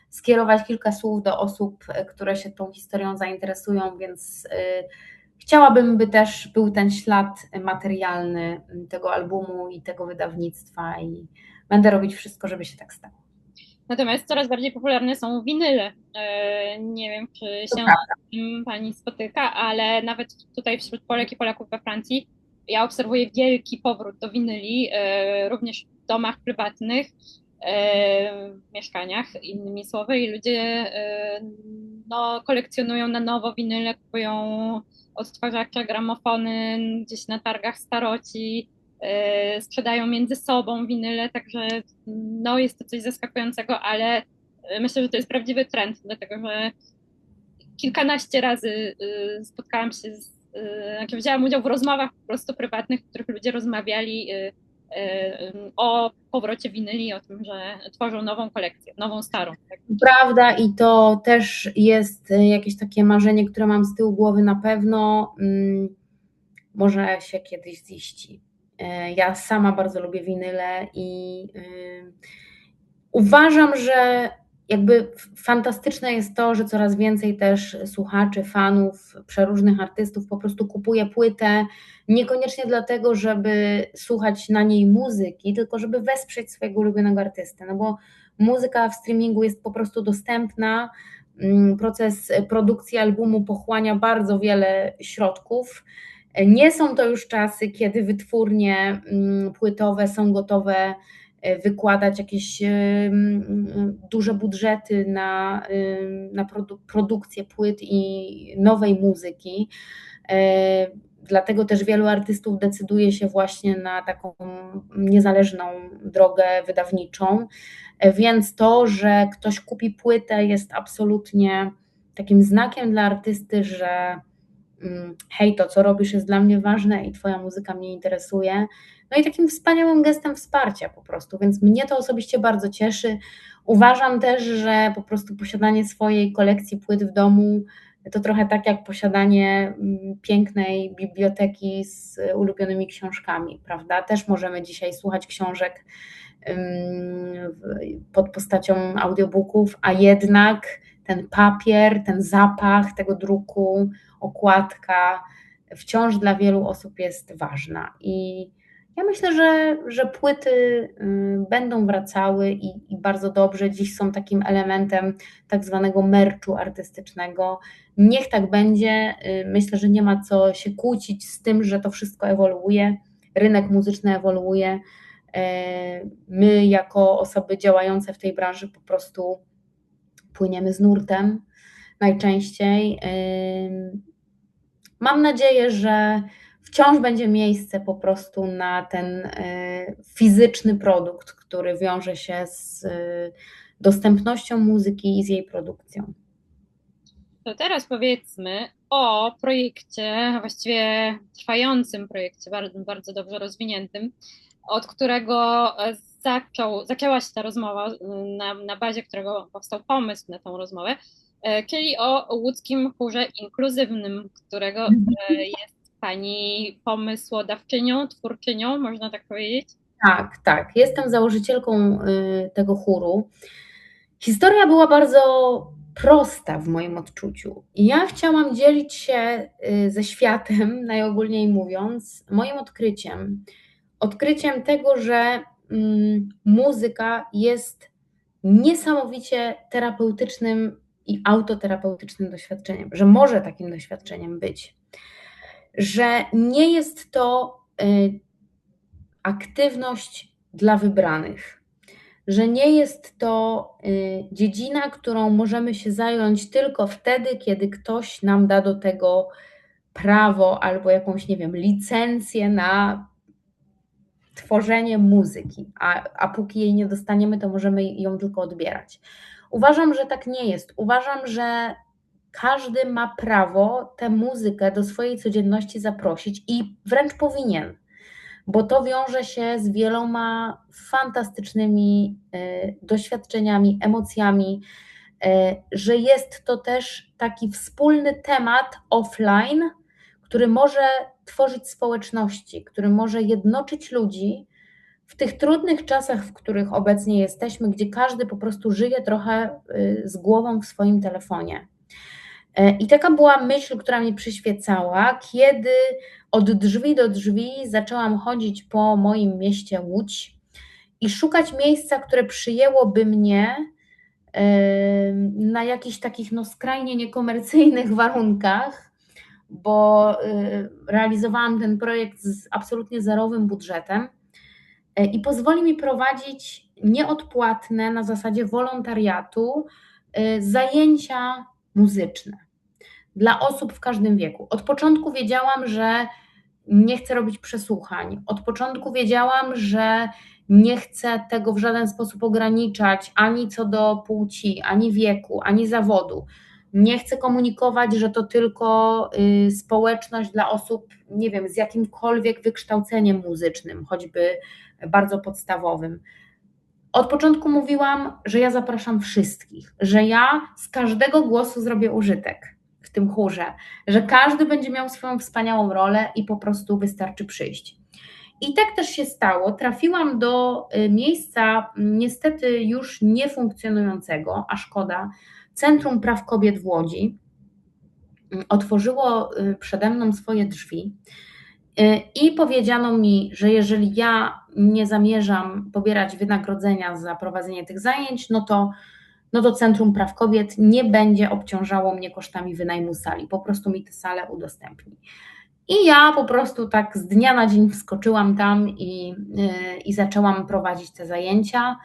skierować kilka słów do osób, które się tą historią zainteresują, więc chciałabym, by też był ten ślad materialny tego albumu i tego wydawnictwa i będę robić wszystko, żeby się tak stało. Natomiast coraz bardziej popularne są winyle. Nie wiem, czy się z tym Pani spotyka, ale nawet tutaj wśród Polek i Polaków we Francji ja obserwuję wielki powrót do winyli, również w domach prywatnych, w mieszkaniach, innymi słowy, i ludzie no, kolekcjonują na nowo winyle, kupują odtwarzacze, gramofony gdzieś na targach staroci, sprzedają między sobą winyle, także no, jest to coś zaskakującego, ale myślę, że to jest prawdziwy trend, dlatego że kilkanaście razy spotkałam się wzięłam udział w rozmowach po prostu prywatnych, w których ludzie rozmawiali o powrocie winyli, o tym, że tworzą nową kolekcję, nową, starą. Tak? Prawda, i to też jest jakieś takie marzenie, które mam z tyłu głowy na pewno. Może się kiedyś ziści. Ja sama bardzo lubię winyle i uważam, że jakby fantastyczne jest to, że coraz więcej też słuchaczy, fanów, przeróżnych artystów po prostu kupuje płytę, niekoniecznie dlatego, żeby słuchać na niej muzyki, tylko żeby wesprzeć swojego ulubionego artystę, no bo muzyka w streamingu jest po prostu dostępna, proces produkcji albumu pochłania bardzo wiele środków. Nie są to już czasy, kiedy wytwórnie płytowe są gotowe wykładać jakieś duże budżety na produkcję płyt i nowej muzyki. Dlatego też wielu artystów decyduje się właśnie na taką niezależną drogę wydawniczą, więc to, że ktoś kupi płytę, jest absolutnie takim znakiem dla artysty, że hej, to co robisz jest dla mnie ważne i twoja muzyka mnie interesuje. No i takim wspaniałym gestem wsparcia po prostu, więc mnie to osobiście bardzo cieszy. Uważam też, że po prostu posiadanie swojej kolekcji płyt w domu to trochę tak jak posiadanie pięknej biblioteki z ulubionymi książkami, prawda? Też możemy dzisiaj słuchać książek pod postacią audiobooków, a jednak ten papier, ten zapach tego druku, okładka wciąż dla wielu osób jest ważna. I ja myślę, że płyty będą wracały i bardzo dobrze. Dziś są takim elementem tak zwanego merchu artystycznego. Niech tak będzie. Myślę, że nie ma co się kłócić z tym, że to wszystko ewoluuje. Rynek muzyczny ewoluuje. My jako osoby działające w tej branży po prostu płyniemy z nurtem najczęściej. Mam nadzieję, że wciąż będzie miejsce po prostu na ten fizyczny produkt, który wiąże się z dostępnością muzyki i z jej produkcją. To teraz powiedzmy o projekcie, a właściwie trwającym projekcie, bardzo, bardzo dobrze rozwiniętym, od którego zaczęła się ta rozmowa, na bazie którego powstał pomysł na tą rozmowę, czyli o łódzkim chórze inkluzywnym, którego jest Pani pomysłodawczynią, twórczynią, można tak powiedzieć? Tak, tak. Jestem założycielką tego chóru. Historia była bardzo prosta w moim odczuciu. Ja chciałam dzielić się ze światem, najogólniej mówiąc, moim odkryciem tego, że muzyka jest niesamowicie terapeutycznym i autoterapeutycznym doświadczeniem, że może takim doświadczeniem być, że nie jest to aktywność dla wybranych, że nie jest to dziedzina, którą możemy się zająć tylko wtedy, kiedy ktoś nam da do tego prawo albo jakąś, nie wiem, licencję na tworzenie muzyki, a póki jej nie dostaniemy, to możemy ją tylko odbierać. Uważam, że tak nie jest. Uważam, że każdy ma prawo tę muzykę do swojej codzienności zaprosić i wręcz powinien, bo to wiąże się z wieloma fantastycznymi doświadczeniami, emocjami, że jest to też taki wspólny temat offline, który może tworzyć społeczności, który może jednoczyć ludzi w tych trudnych czasach, w których obecnie jesteśmy, gdzie każdy po prostu żyje trochę z głową w swoim telefonie. I taka była myśl, która mnie przyświecała, kiedy od drzwi do drzwi zaczęłam chodzić po moim mieście Łódź i szukać miejsca, które przyjęłoby mnie na jakichś takich skrajnie niekomercyjnych warunkach, bo realizowałam ten projekt z absolutnie zerowym budżetem i pozwoli mi prowadzić nieodpłatne na zasadzie wolontariatu zajęcia muzyczne dla osób w każdym wieku. Od początku wiedziałam, że nie chcę robić przesłuchań. Od początku wiedziałam, że nie chcę tego w żaden sposób ograniczać ani co do płci, ani wieku, ani zawodu. Nie chcę komunikować, że to tylko społeczność dla osób, nie wiem, z jakimkolwiek wykształceniem muzycznym, choćby bardzo podstawowym. Od początku mówiłam, że ja zapraszam wszystkich, że ja z każdego głosu zrobię użytek w tym chórze, że każdy będzie miał swoją wspaniałą rolę i po prostu wystarczy przyjść. I tak też się stało. Trafiłam do miejsca niestety już niefunkcjonującego, a szkoda, Centrum Praw Kobiet w Łodzi. Otworzyło przede mną swoje drzwi i powiedziano mi, że jeżeli ja nie zamierzam pobierać wynagrodzenia za prowadzenie tych zajęć, no to Centrum Praw Kobiet nie będzie obciążało mnie kosztami wynajmu sali, po prostu mi tę salę udostępni. I ja po prostu tak z dnia na dzień wskoczyłam tam i zaczęłam prowadzić te zajęcia.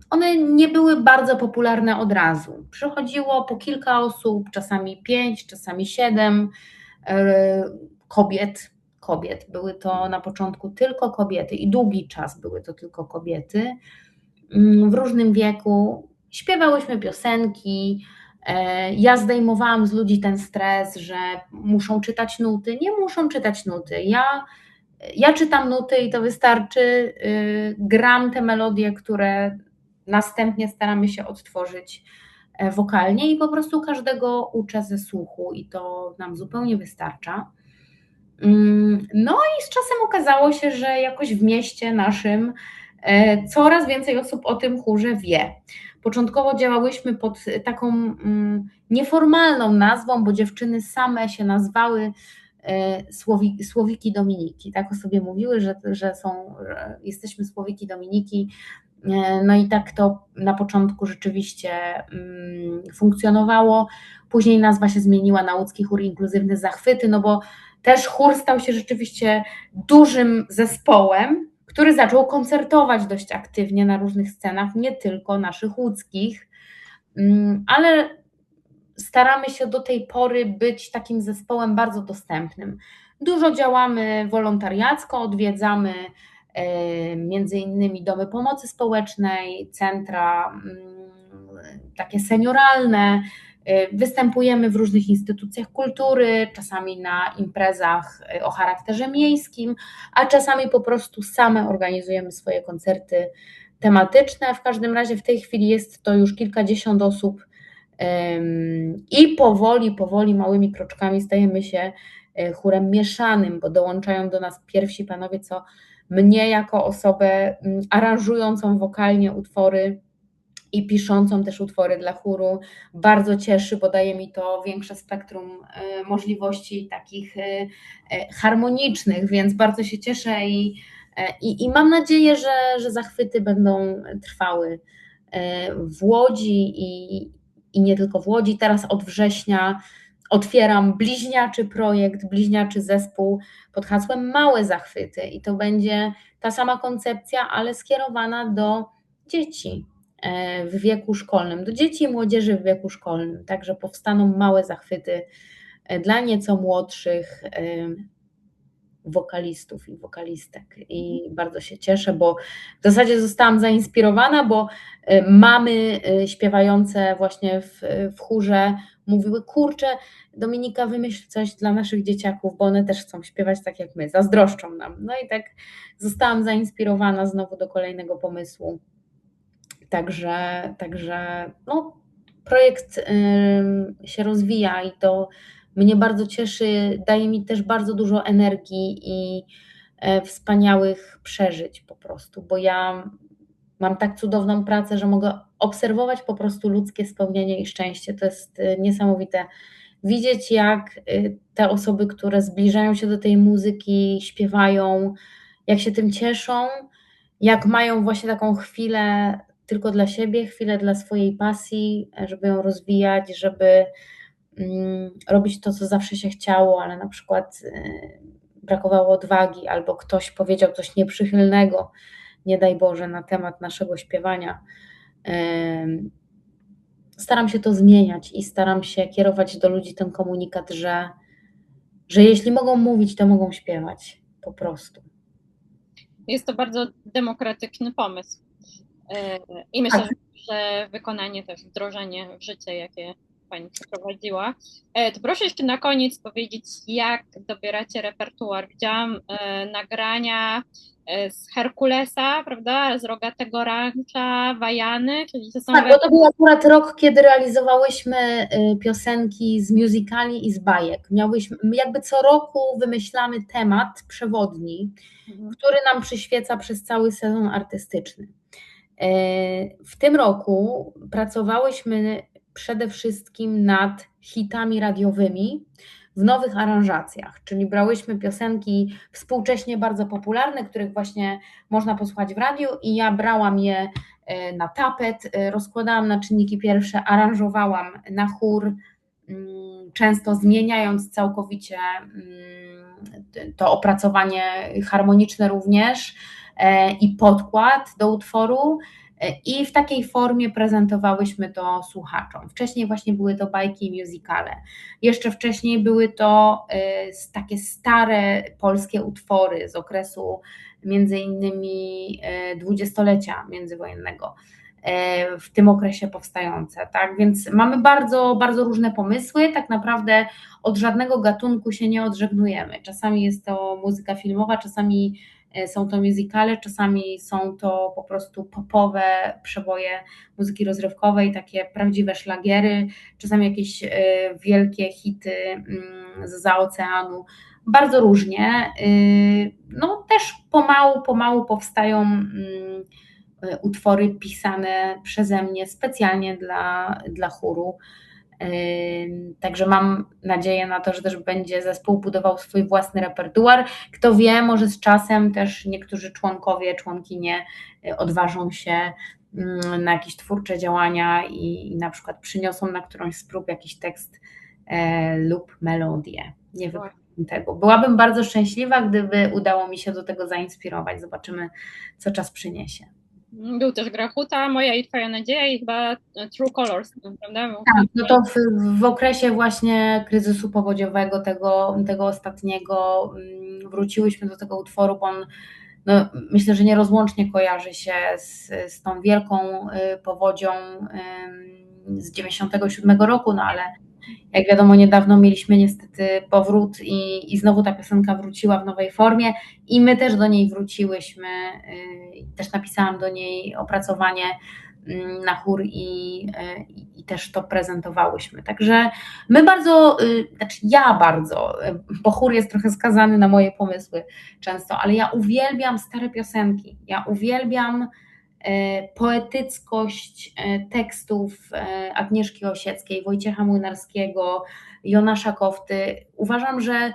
One nie były bardzo popularne od razu. Przychodziło po kilka osób, czasami 5, czasami 7 kobiet. Były to na początku tylko kobiety i długi czas były to tylko kobiety w różnym wieku. Śpiewałyśmy piosenki, ja zdejmowałam z ludzi ten stres, że muszą czytać nuty. Nie muszą czytać nuty. Ja czytam nuty i to wystarczy. Gram te melodie, które następnie staramy się odtworzyć wokalnie i po prostu każdego uczę ze słuchu i to nam zupełnie wystarcza. No i z czasem okazało się, że jakoś w mieście naszym coraz więcej osób o tym chórze wie. Początkowo działałyśmy pod taką nieformalną nazwą, bo dziewczyny same się nazwały Słowiki Dominiki. Tak o sobie mówiły, że jesteśmy Słowiki Dominiki. No i tak to na początku rzeczywiście funkcjonowało. Później nazwa się zmieniła na Łódzki Chór Inkluzywny Zachwyty, no bo też chór stał się rzeczywiście dużym zespołem, który zaczął koncertować dość aktywnie na różnych scenach, nie tylko naszych łódzkich, ale staramy się do tej pory być takim zespołem bardzo dostępnym. Dużo działamy wolontariacko, odwiedzamy między innymi domy pomocy społecznej, centra takie senioralne, występujemy w różnych instytucjach kultury, czasami na imprezach o charakterze miejskim, a czasami po prostu same organizujemy swoje koncerty tematyczne. W każdym razie w tej chwili jest to już kilkadziesiąt osób i powoli, małymi kroczkami stajemy się chórem mieszanym, bo dołączają do nas pierwsi panowie, co mnie jako osobę aranżującą wokalnie utwory i piszącą też utwory dla chóru bardzo cieszy, bo daje mi to większe spektrum możliwości takich harmonicznych, więc bardzo się cieszę i mam nadzieję, że zachwyty będą trwały w Łodzi i nie tylko w Łodzi. Teraz od września otwieram bliźniaczy projekt, bliźniaczy zespół pod hasłem Małe Zachwyty i to będzie ta sama koncepcja, ale skierowana do dzieci w wieku szkolnym, do dzieci i młodzieży w wieku szkolnym, także powstaną małe zachwyty dla nieco młodszych wokalistów i wokalistek i bardzo się cieszę, bo w zasadzie zostałam zainspirowana, bo mamy śpiewające właśnie w chórze mówiły, kurczę, Dominika, wymyśl coś dla naszych dzieciaków, bo one też chcą śpiewać tak jak my, zazdroszczą nam. No i tak zostałam zainspirowana znowu do kolejnego pomysłu. Także no, projekt się rozwija i to mnie bardzo cieszy, daje mi też bardzo dużo energii i wspaniałych przeżyć po prostu, bo ja mam tak cudowną pracę, że mogę obserwować po prostu ludzkie spełnienie i szczęście. To jest niesamowite. Widzieć, jak te osoby, które zbliżają się do tej muzyki, śpiewają, jak się tym cieszą, jak mają właśnie taką chwilę tylko dla siebie, chwilę dla swojej pasji, żeby ją rozwijać, żeby robić to, co zawsze się chciało, ale na przykład brakowało odwagi, albo ktoś powiedział coś nieprzychylnego, nie daj Boże, na temat naszego śpiewania. Staram się to zmieniać i staram się kierować do ludzi ten komunikat, że jeśli mogą mówić, to mogą śpiewać po prostu. Jest to bardzo demokratyczny pomysł. I myślę, że wykonanie też, wdrożenie w życie, jakie Pani przeprowadziła. To proszę jeszcze na koniec powiedzieć, jak dobieracie repertuar. Widziałam nagrania z Herkulesa, prawda, z Rogatego Rancza, Wajany, czyli to są... Tak, bo to był akurat rok, kiedy realizowałyśmy piosenki z musicali i z bajek. Jakby co roku wymyślamy temat przewodni, który nam przyświeca przez cały sezon artystyczny. W tym roku pracowałyśmy przede wszystkim nad hitami radiowymi w nowych aranżacjach, czyli brałyśmy piosenki współcześnie bardzo popularne, których właśnie można posłuchać w radiu, i ja brałam je na tapet, rozkładałam na czynniki pierwsze, aranżowałam na chór, często zmieniając całkowicie to opracowanie harmoniczne również i podkład do utworu, i w takiej formie prezentowałyśmy to słuchaczom. Wcześniej właśnie były to bajki i musicale. Jeszcze wcześniej były to takie stare polskie utwory z okresu między innymi dwudziestolecia międzywojennego, w tym okresie powstające. Tak? Więc mamy bardzo, bardzo różne pomysły. Tak naprawdę od żadnego gatunku się nie odżegnujemy. Czasami jest to muzyka filmowa, czasami są to musicale, czasami są to po prostu popowe przeboje muzyki rozrywkowej, takie prawdziwe szlagiery, czasami jakieś wielkie hity zza oceanu. Bardzo różnie. No też pomału powstają utwory pisane przeze mnie specjalnie dla chóru. Także mam nadzieję na to, że też będzie zespół budował swój własny repertuar. Kto wie, może z czasem też niektórzy członkowie, członkinie odważą się na jakieś twórcze działania i na przykład przyniosą na którąś z prób jakiś tekst lub melodię. Nie wypowiem tego. Byłabym bardzo szczęśliwa, gdyby udało mi się do tego zainspirować. Zobaczymy, co czas przyniesie. Był też Grachuta, Moja i Twoja nadzieja i chyba True Colors, prawda? Tak, no to w okresie właśnie kryzysu powodziowego, tego ostatniego, wróciłyśmy do tego utworu, bo on, no, myślę, że nierozłącznie kojarzy się z tą wielką powodzią z 97 roku, no ale jak wiadomo, niedawno mieliśmy niestety powrót i znowu ta piosenka wróciła w nowej formie i my też do niej wróciłyśmy, też napisałam do niej opracowanie na chór i też to prezentowałyśmy. Także my bardzo, znaczy ja bardzo, bo chór jest trochę skazany na moje pomysły często, ale ja uwielbiam stare piosenki, ja uwielbiam poetyckość tekstów Agnieszki Osieckiej, Wojciecha Młynarskiego, Jonasza Kofty. Uważam, że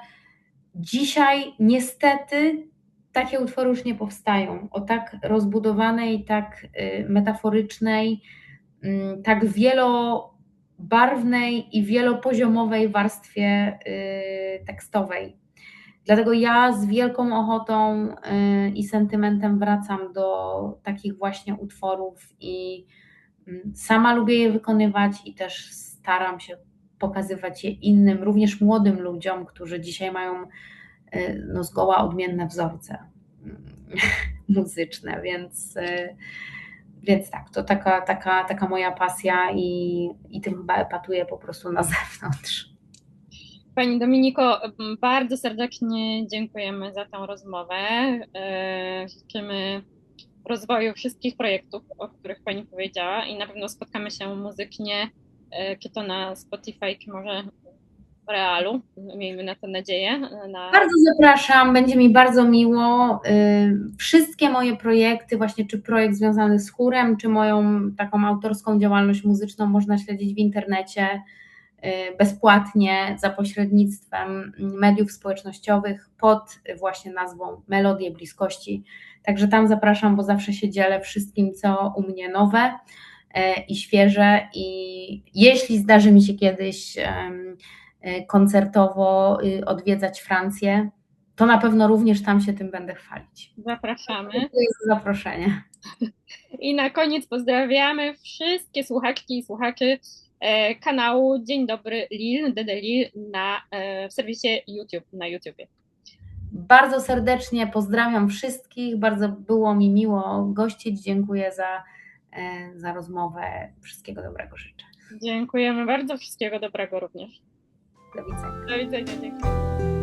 dzisiaj niestety takie utwory już nie powstają o tak rozbudowanej, tak metaforycznej, tak wielobarwnej i wielopoziomowej warstwie tekstowej. Dlatego ja z wielką ochotą i sentymentem wracam do takich właśnie utworów i sama lubię je wykonywać i też staram się pokazywać je innym, również młodym ludziom, którzy dzisiaj mają no, zgoła odmienne wzorce muzyczne, więc tak, to taka moja pasja i tym chyba epatuję po prostu na zewnątrz. Pani Dominiko, bardzo serdecznie dziękujemy za tę rozmowę. Życzymy rozwoju wszystkich projektów, o których Pani powiedziała, i na pewno spotkamy się muzycznie, czy to na Spotify, czy może w realu. Miejmy na to nadzieję. Bardzo zapraszam, będzie mi bardzo miło. Wszystkie moje projekty, właśnie czy projekt związany z chórem, czy moją taką autorską działalność muzyczną można śledzić w internecie bezpłatnie za pośrednictwem mediów społecznościowych pod właśnie nazwą Melodie Bliskości. Także tam zapraszam, bo zawsze się dzielę wszystkim, co u mnie nowe i świeże, i jeśli zdarzy mi się kiedyś koncertowo odwiedzać Francję, to na pewno również tam się tym będę chwalić. Zapraszamy. Dziękuję za zaproszenie. I na koniec pozdrawiamy wszystkie słuchaczki i słuchaczy kanału Dzień Dobry Lil, DD Lil w serwisie YouTube, na YouTubie. Bardzo serdecznie pozdrawiam wszystkich, bardzo było mi miło gościć, dziękuję za rozmowę, wszystkiego dobrego życzę. Dziękujemy bardzo, wszystkiego dobrego również. Do widzenia. Do widzenia, dziękuję.